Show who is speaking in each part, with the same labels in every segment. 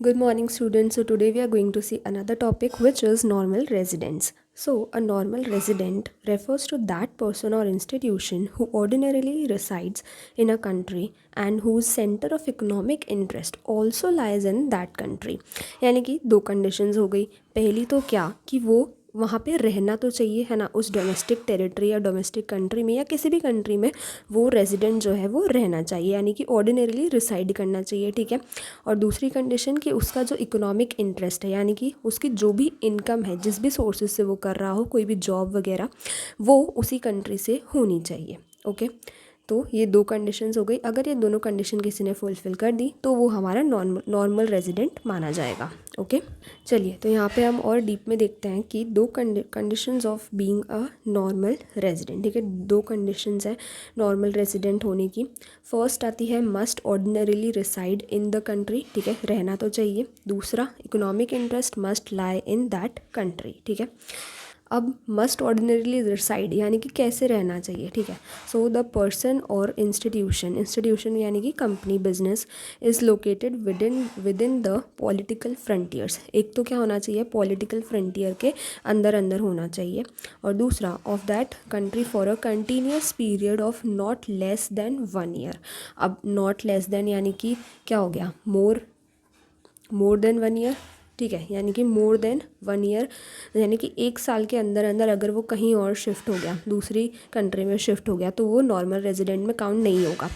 Speaker 1: Good morning, students. So, today we are going to see another topic, which is normal residents. So, a normal resident refers to that person or institution who ordinarily resides in a country and whose center of economic interest also lies in that country. यानी कि दो conditions हो गई। पहली तो क्या कि वो वहाँ पे रहना तो चाहिए, है ना, उस डोमेस्टिक टेरिटरी या डोमेस्टिक कंट्री में या किसी भी कंट्री में वो रेजिडेंट जो है वो रहना चाहिए, यानी कि ऑर्डिनरीली रिसाइड करना चाहिए, ठीक है। और दूसरी कंडीशन कि उसका जो इकोनॉमिक इंटरेस्ट है, यानी कि उसकी जो भी इनकम है, जिस भी सोर्सेज से वो कर रहा हो, कोई भी जॉब वगैरह, वो उसी कंट्री से होनी चाहिए। ओके, तो ये दो कंडीशंस हो गई। अगर ये दोनों कंडीशन किसी ने फुलफ़िल कर दी तो वो हमारा नॉर्मल रेजिडेंट माना जाएगा। ओके, चलिए तो यहाँ पे हम और डीप में देखते हैं कि दो conditions of being a normal resident, ठीक है। दो कंडीशंस है नॉर्मल रेजिडेंट होने की। फर्स्ट आती है must ordinarily reside in the country, ठीक है, रहना तो चाहिए। दूसरा, economic interest must lie in that country, ठीक है। अब मस्ट ऑर्डिनरीली रिसाइड यानी कि कैसे रहना चाहिए, ठीक है। सो द पर्सन और इंस्टीट्यूशन यानी कि company, business is located with in the political frontiers. एक तो क्या होना चाहिए, पॉलिटिकल फ्रंटियर के अंदर अंदर होना चाहिए। और दूसरा, of that country for a continuous period of not less than 1 year. अब नॉट लेस देन यानी कि क्या हो गया, मोर देन 1 ईयर, ठीक है। यानी कि मोर देन 1 ईयर यानी कि 1 साल के अंदर अंदर अगर वो कहीं और शिफ्ट हो गया, दूसरी कंट्री में शिफ्ट हो गया, तो वो नॉर्मल रेजिडेंट में काउंट नहीं होगा,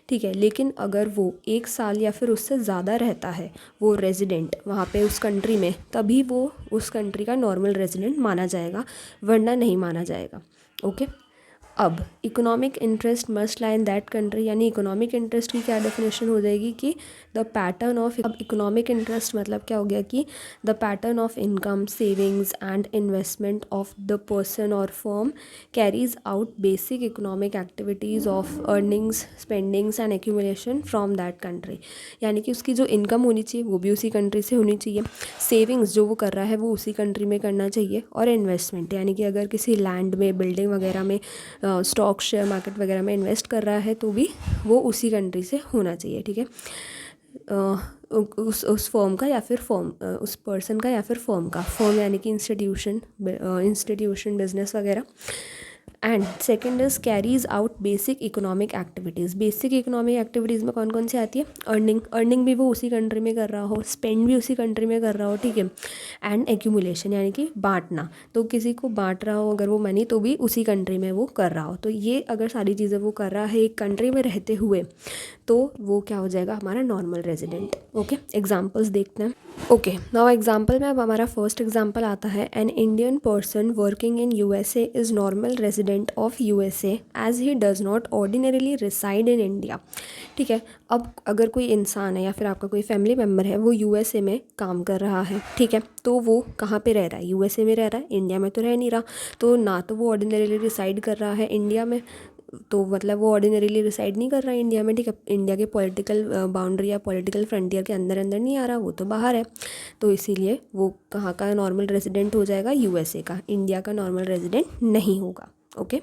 Speaker 1: ठीक है। लेकिन अगर वो 1 साल या फिर उससे ज़्यादा रहता है वो रेजिडेंट वहाँ पे उस कंट्री में, तभी वो उस कंट्री का नॉर्मल रेजिडेंट माना जाएगा, वरना नहीं माना जाएगा। ओके, अब economic interest must lie in that country, यानी इकोनॉमिक इंटरेस्ट की क्या डेफिनेशन हो जाएगी कि द पैटर्न ऑफ, अब इकोनॉमिक इंटरेस्ट मतलब क्या हो गया कि the pattern of income, savings and investment of the person और firm carries out basic economic activities of earnings, spendings and accumulation from that country. यानी कि उसकी जो इनकम होनी चाहिए वो भी उसी कंट्री से होनी चाहिए, सेविंग्स जो वो कर रहा है वो उसी कंट्री में करना चाहिए, और इन्वेस्टमेंट यानी कि अगर किसी लैंड में, बिल्डिंग वगैरह में, स्टॉक शेयर मार्केट वगैरह में इन्वेस्ट कर रहा है तो भी वो उसी कंट्री से होना चाहिए, ठीक है। उस फर्म का या फिर उस पर्सन का या फिर फर्म का, फर्म यानी कि इंस्टीट्यूशन बिजनेस वगैरह। And second is carries out basic economic activities. Basic economic activities में कौन कौन सी आती है, अर्निंग भी वो उसी कंट्री में कर रहा हो, स्पेंड भी उसी कंट्री में कर रहा हो, ठीक है। एंड एक्यूमुलेशन यानी कि बांटना, तो किसी को बांट रहा हो अगर वो मनी, तो भी उसी कंट्री में वो कर रहा हो। तो ये अगर सारी चीज़ें वो कर रहा है एक कंट्री में रहते हुए, तो वो क्या हो जाएगा, हमारा नॉर्मल रेजिडेंट। ओके, एग्जांपल्स देखते हैं। ओके, नाउ एग्जांपल में अब हमारा फर्स्ट एग्जांपल आता है, an Indian person working in USA is normal resident of USA as he does not ordinarily reside in India, ठीक है। अब अगर कोई इंसान है या फिर आपका कोई फैमिली मेम्बर है, वो यूएसए में काम कर रहा है, ठीक है, तो वो कहाँ पे रह रहा है, यूएसए में रह रहा है, इंडिया में तो रह नहीं रहा। तो ना तो वो ऑर्डिनरीली रिसाइड कर रहा है इंडिया में, तो मतलब वो ऑर्डिनरीली रिसाइड नहीं कर रहा है इंडिया में, ठीक है। इंडिया के पॉलिटिकल बाउंड्री या पॉलिटिकल फ्रंटियर के अंदर अंदर नहीं आ रहा, वो तो बाहर है। तो इसीलिए वो कहाँ का नॉर्मल रेजिडेंट हो जाएगा, यूएसए का, इंडिया का नॉर्मल रेजिडेंट नहीं होगा। Okay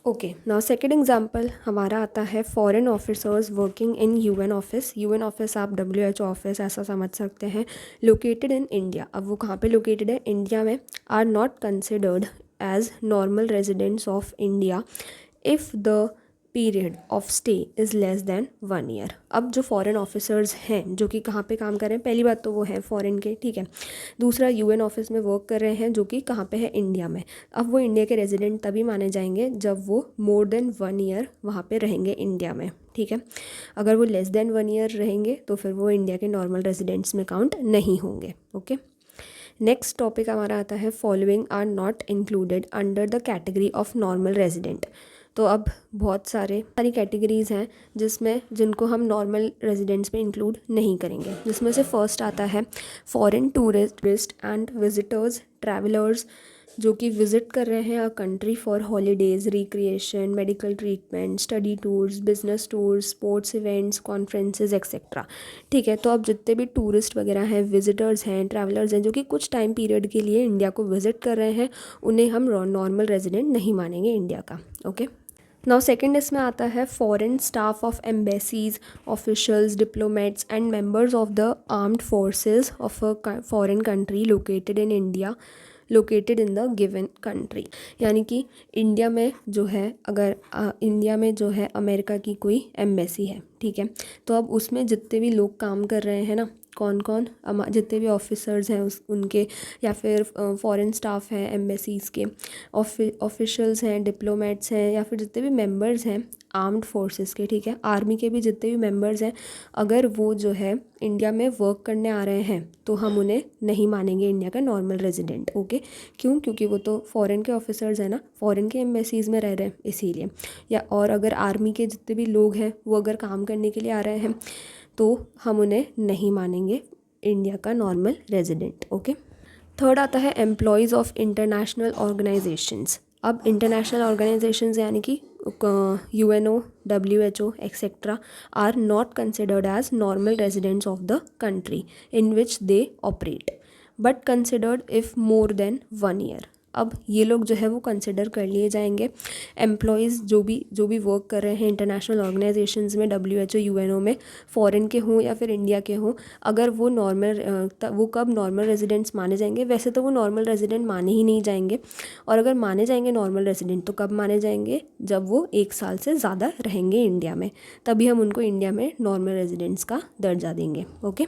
Speaker 1: okay, now second example हमारा आता है, foreign officers working in UN office. UN office आप WHO ऑफिस ऐसा समझ सकते हैं, लोकेटेड इन इंडिया। अब वो कहाँ पे लोकेटेड है, इंडिया में। Are not considered as normal residents of India if the period of stay is less than 1 year. अब जो फॉरेन ऑफिसर्स हैं जो कि कहाँ पे काम कर रहे हैं, पहली बात तो वो हैं फॉरेन के, ठीक है। दूसरा, यूएन ऑफिस में वर्क कर रहे हैं जो कि कहाँ पे है, इंडिया में। अब वो इंडिया के रेजिडेंट तभी माने जाएंगे जब वो मोर देन 1 ईयर वहाँ पे रहेंगे इंडिया में, ठीक है। अगर वो लेस देन 1 ईयर रहेंगे तो फिर वो इंडिया के नॉर्मल रेजिडेंट्स में काउंट नहीं होंगे। ओके, नेक्स्ट टॉपिक हमारा आता है, following are not included under the category of normal resident. तो अब बहुत सारी कैटेगरीज़ हैं जिनको हम नॉर्मल रेजिडेंट्स में इंक्लूड नहीं करेंगे, जिसमें से फर्स्ट आता है foreign tourist and visitors, travellers जो कि विज़िट कर रहे हैं a country for holidays, recreation, medical treatment, study tours, business tours, sports events, conferences etcetera, ठीक है। तो अब जितने भी टूरिस्ट वगैरह हैं, विजिटर्स हैं, ट्रैवलर्स हैं जो कि कुछ टाइम पीरियड के लिए इंडिया को विज़िट कर रहे हैं, उन्हें हम नॉर्मल रेजिडेंट नहीं मानेंगे इंडिया का। ओके, नाउ सेकंड इसमें आता है foreign staff of embassies, officials, diplomats and members of the armed forces of a foreign country located in India, located in the given country. यानी कि इंडिया में जो है, अगर इंडिया में जो है अमेरिका की कोई एम्बेसी है, ठीक है, तो अब उसमें जितने भी लोग काम कर रहे हैं ना, कौन कौन, जितने भी ऑफिसर्स हैं उनके, या फिर फॉरेन स्टाफ हैं एम्बेसीज़ के, ऑफिशियल्स हैं, डिप्लोमेट्स हैं, या फिर जितने भी मेंबर्स हैं आर्म्ड फोर्सेस के, ठीक है, आर्मी के भी जितने भी मेंबर्स हैं, अगर वो जो है इंडिया में वर्क करने आ रहे हैं तो हम उन्हें नहीं मानेंगे इंडिया का नॉर्मल रेजिडेंट। ओके, क्यों? क्योंकि वो तो फॉरेन के ऑफिसर्स हैं ना, फॉरेन के एम्बेसीज़ में रह रहे हैं इसीलिए। या और अगर आर्मी के जितने भी लोग हैं वो अगर काम करने के लिए आ रहे हैं तो हम उन्हें नहीं मानेंगे इंडिया का नॉर्मल रेजिडेंट। ओके, थर्ड आता है एम्प्लॉयज़ ऑफ इंटरनेशनल ऑर्गेनाइजेशंस। अब इंटरनेशनल ऑर्गेनाइजेशंस यानी कि UNO, WHO etcetera are not considered as normal residents of the country in which they operate, but considered if more than 1 year. अब ये लोग जो है वो कंसिडर कर लिए जाएंगे। एम्प्लॉयज़ जो भी वर्क कर रहे हैं इंटरनेशनल ऑर्गेनाइजेशंस में, WHO, UNO में, फ़ॉरेन के हों या फिर इंडिया के हों, अगर वो वो कब नॉर्मल रेजिडेंट्स माने जाएंगे? वैसे तो वो नॉर्मल रेजिडेंट माने ही नहीं जाएंगे, और अगर माने जाएंगे नॉर्मल रेजिडेंट तो कब माने जाएंगे? जब वो 1 साल से ज़्यादा रहेंगे इंडिया में, तभी हम उनको इंडिया में नॉर्मल रेजिडेंट्स का दर्जा देंगे। ओके,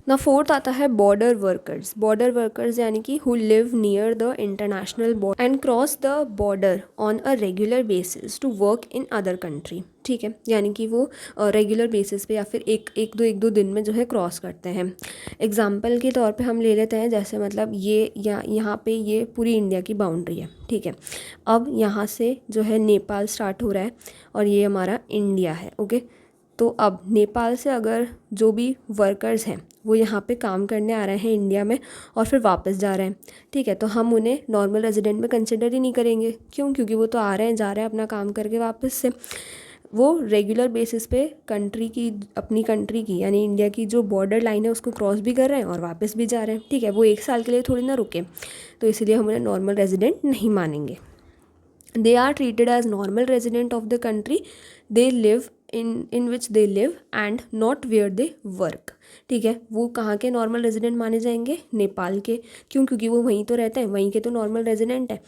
Speaker 1: ना फोर्थ आता है बॉर्डर वर्कर्स। बॉर्डर वर्कर्स यानी कि who live near the international border and cross the border on a regular basis to work in other country. ठीक है, यानी कि वो रेगुलर बेसिस पे या फिर एक दो दिन में जो है क्रॉस करते हैं। एग्जाम्पल के तौर पे हम ले लेते हैं, जैसे मतलब ये यहाँ पे ये पूरी इंडिया की बाउंड्री है, ठीक है, अब यहाँ से जो है नेपाल स्टार्ट हो रहा है और ये हमारा इंडिया है। ओके, तो अब नेपाल से अगर जो भी वर्कर्स हैं वो यहाँ पे काम करने आ रहे हैं इंडिया में और फिर वापस जा रहे हैं, ठीक है, तो हम उन्हें नॉर्मल रेजिडेंट में कंसिडर ही नहीं करेंगे। क्यों? क्योंकि वो तो आ रहे हैं, जा रहे हैं अपना काम करके वापस से। वो रेगुलर बेसिस पे कंट्री की, अपनी कंट्री की यानी इंडिया की जो बॉर्डर लाइन है उसको क्रॉस भी कर रहे हैं और वापस भी जा रहे हैं, ठीक है, वो 1 साल के लिए थोड़ी ना रुके, तो इसलिए हम उन्हें नॉर्मल रेजिडेंट नहीं मानेंगे। They are treated as normal resident of the country they live in which they live and not where they work। ठीक है, वो कहाँ के नॉर्मल रेजिडेंट माने जाएंगे? नेपाल के। क्यों? क्योंकि वो वहीं तो रहते हैं, वहीं के तो नॉर्मल रेजिडेंट है,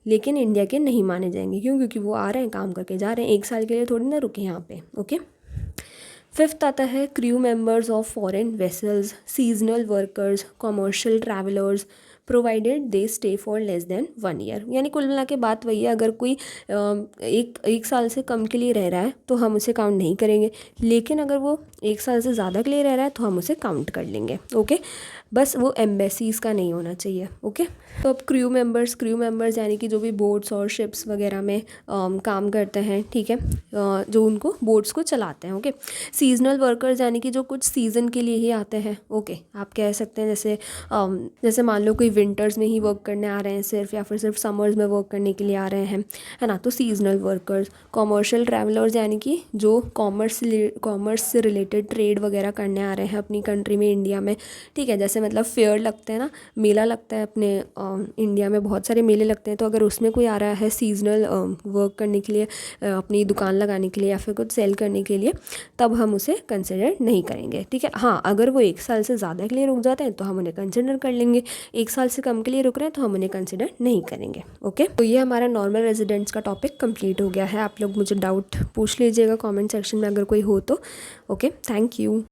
Speaker 1: लेकिन इंडिया के नहीं माने जाएंगे। क्यों? क्योंकि वो आ रहे हैं, काम करके जा रहे हैं, 1 साल के लिए थोड़ी ना रुके यहाँ पे। ओके, फिफ्थ आता है crew members of foreign vessels, seasonal workers, commercial travellers, provided they stay for less than 1 year. यानी कुल मिला के बात वही है, अगर कोई एक साल से कम के लिए रह रहा है तो हम उसे काउंट नहीं करेंगे, लेकिन अगर वो 1 साल से ज़्यादा के लिए रह रहा है तो हम उसे काउंट कर लेंगे। ओके, बस वो एम्बेसीज़ का नहीं होना चाहिए। ओके, तो अब क्रू मेंबर्स यानी कि जो भी बोट्स और शिप्स वगैरह में काम करते हैं, ठीक है, जो उनको बोट्स को चलाते हैं। ओके, सीजनल वर्कर्स यानी कि जो कुछ सीज़न के लिए ही आते हैं। ओके, आप कह सकते हैं जैसे मान लो कोई विंटर्स में ही वर्क करने आ रहे हैं सिर्फ, या फिर सिर्फ समर्स में वर्क करने के लिए आ रहे हैं, है ना, तो सीजनल वर्कर्स। कॉमर्शियल ट्रैवलर्स यानी कि जो कॉमर्स से रिलेटेड ट्रेड वगैरह करने आ रहे हैं अपनी कंट्री में, इंडिया में, ठीक है, जैसे मतलब फेयर लगते हैं ना, मेला लगता है अपने इंडिया में, बहुत सारे मेले लगते हैं, तो अगर उसमें कोई आ रहा है सीजनल वर्क करने के लिए, अपनी दुकान लगाने के लिए या फिर कुछ सेल करने के लिए, तब हम उसे कंसिडर नहीं करेंगे। ठीक है, हाँ, अगर वो 1 साल से ज़्यादा के लिए रुक जाते हैं तो हम उन्हें कंसिडर कर लेंगे, 1 साल से कम के लिए रुक रहे हैं तो हम उन्हें कंसिडर नहीं करेंगे। ओके, तो ये हमारा नॉर्मल रेजिडेंट्स का टॉपिक कंप्लीट हो गया है। आप लोग मुझे डाउट पूछ लीजिएगा कमेंट सेक्शन में अगर कोई हो तो। Okay, thank you.